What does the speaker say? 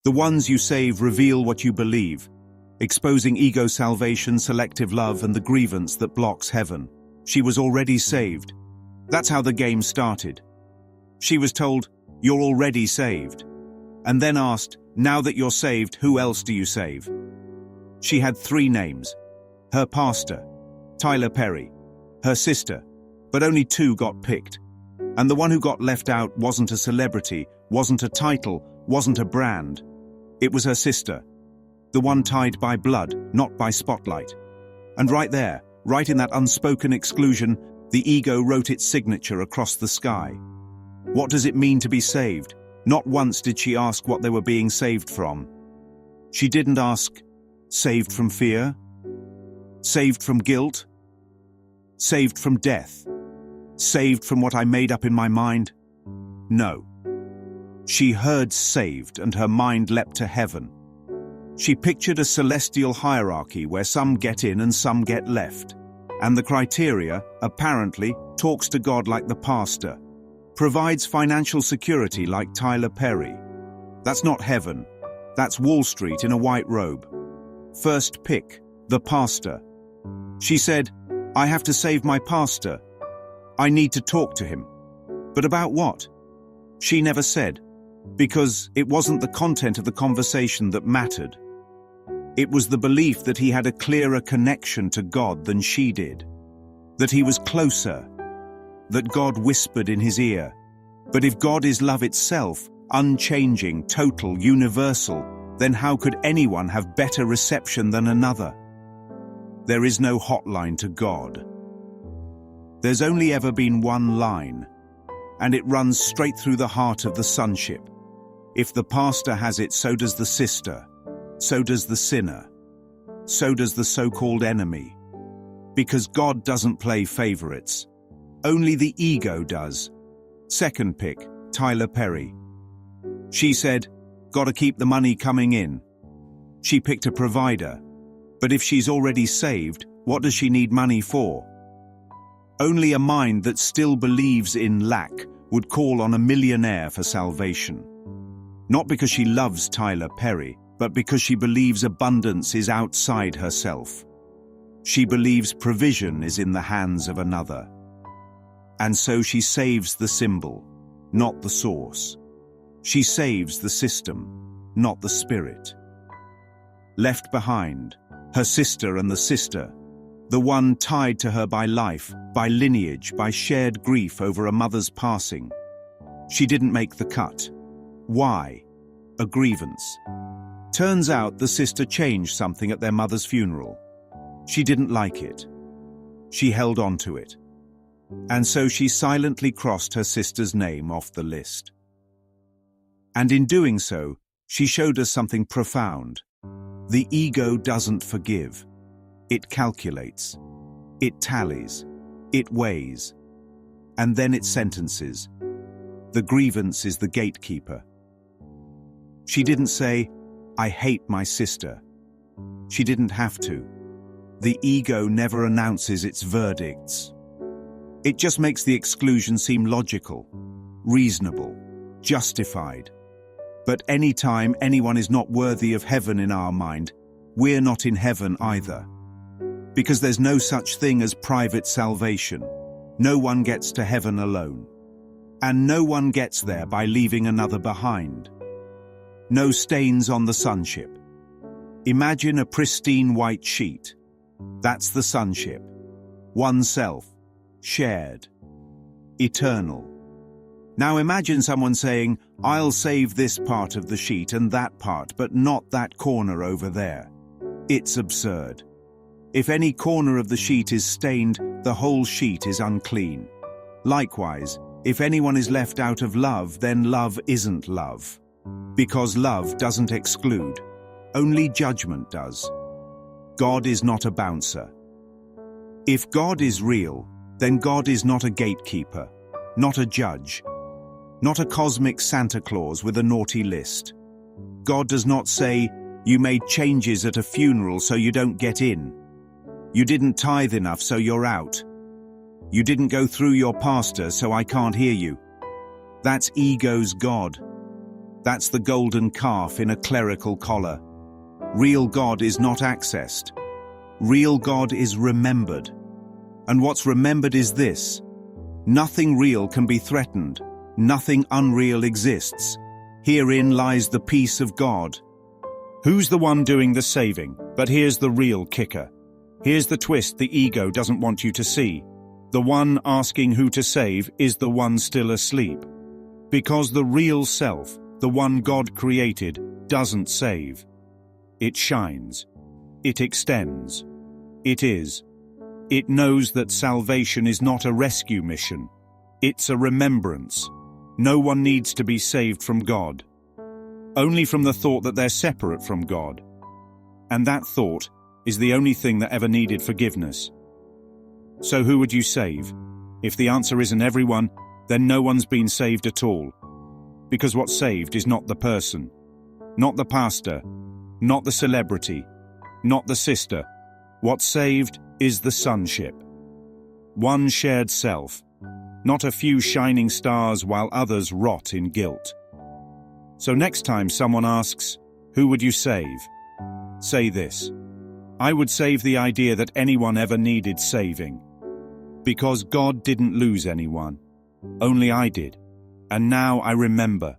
The ones you save reveal what you believe, exposing ego salvation, selective love, and the grievance that blocks heaven. She was already saved. That's how the game started. She was told, "You're already saved," and then asked, "Now that you're saved, who else do you save?" She had 3 names. Her pastor, Tyler Perry, her sister, but only 2 got picked. And the one who got left out wasn't a celebrity, wasn't a title, wasn't a brand. It was her sister, the one tied by blood, not by spotlight. And right there, right in that unspoken exclusion, the ego wrote its signature across the sky. What does it mean to be saved? Not once did she ask what they were being saved from. She didn't ask, saved from fear? Saved from guilt? Saved from death? Saved from what I made up in my mind? No. She heard saved and her mind leapt to heaven. She pictured a celestial hierarchy where some get in and some get left. And the criteria, apparently, talks to God like the pastor, provides financial security like Tyler Perry. That's not heaven. That's Wall Street in a white robe. First pick, the pastor. She said, "I have to save my pastor. I need to talk to him." But about what? She never said, because it wasn't the content of the conversation that mattered. It was the belief that he had a clearer connection to God than she did, that he was closer, that God whispered in his ear. But if God is love itself, unchanging, total, universal, then how could anyone have better reception than another? There is no hotline to God. There's only ever been one line, and it runs straight through the heart of the sonship. If the pastor has it, so does the sister, so does the sinner, so does the so-called enemy. Because God doesn't play favorites. Only the ego does. Second pick, Tyler Perry. She said, "Gotta keep the money coming in." She picked a provider. But if she's already saved, what does she need money for? Only a mind that still believes in lack would call on a millionaire for salvation. Not because she loves Tyler Perry, but because she believes abundance is outside herself. She believes provision is in the hands of another. And so she saves the symbol, not the source. She saves the system, not the spirit. Left behind, her sister and the sister, the one tied to her by life, by lineage, by shared grief over a mother's passing. She didn't make the cut. Why? A grievance. Turns out the sister changed something at their mother's funeral. She didn't like it. She held on to it. And so she silently crossed her sister's name off the list. And in doing so, she showed us something profound. The ego doesn't forgive. It calculates. It tallies. It weighs. And then it sentences. The grievance is the gatekeeper. She didn't say, "I hate my sister." She didn't have to. The ego never announces its verdicts. It just makes the exclusion seem logical, reasonable, justified. But anytime anyone is not worthy of heaven in our mind, we're not in heaven either. Because there's no such thing as private salvation. No one gets to heaven alone. And no one gets there by leaving another behind. No stains on the sonship. Imagine a pristine white sheet. That's the sonship. One self. Shared. Eternal. Now imagine someone saying, "I'll save this part of the sheet and that part, but not that corner over there." It's absurd. If any corner of the sheet is stained, the whole sheet is unclean. Likewise, if anyone is left out of love, then love isn't love. Because love doesn't exclude. Only judgment does. God is not a bouncer. If God is real, then God is not a gatekeeper, not a judge, not a cosmic Santa Claus with a naughty list. God does not say, "You made changes at a funeral so you don't get in. You didn't tithe enough so you're out. You didn't go through your pastor so I can't hear you." That's ego's God. That's the golden calf in a clerical collar. Real God is not accessed. Real God is remembered. And what's remembered is this: nothing real can be threatened. Nothing unreal exists. Herein lies the peace of God. Who's the one doing the saving? But here's the real kicker. Here's the twist the ego doesn't want you to see. The one asking who to save is the one still asleep. Because the real self, the one God created, doesn't save. It shines. It extends. It is. It knows that salvation is not a rescue mission. It's a remembrance. No one needs to be saved from God. Only from the thought that they're separate from God. And that thought is the only thing that ever needed forgiveness. So who would you save? If the answer isn't everyone, then no one's been saved at all. Because what's saved is not the person, not the pastor, not the celebrity, not the sister. What's saved is the sonship. One shared self, not a few shining stars while others rot in guilt. So next time someone asks, who would you save? Say this: I would save the idea that anyone ever needed saving. Because God didn't lose anyone. Only I did. And now I remember.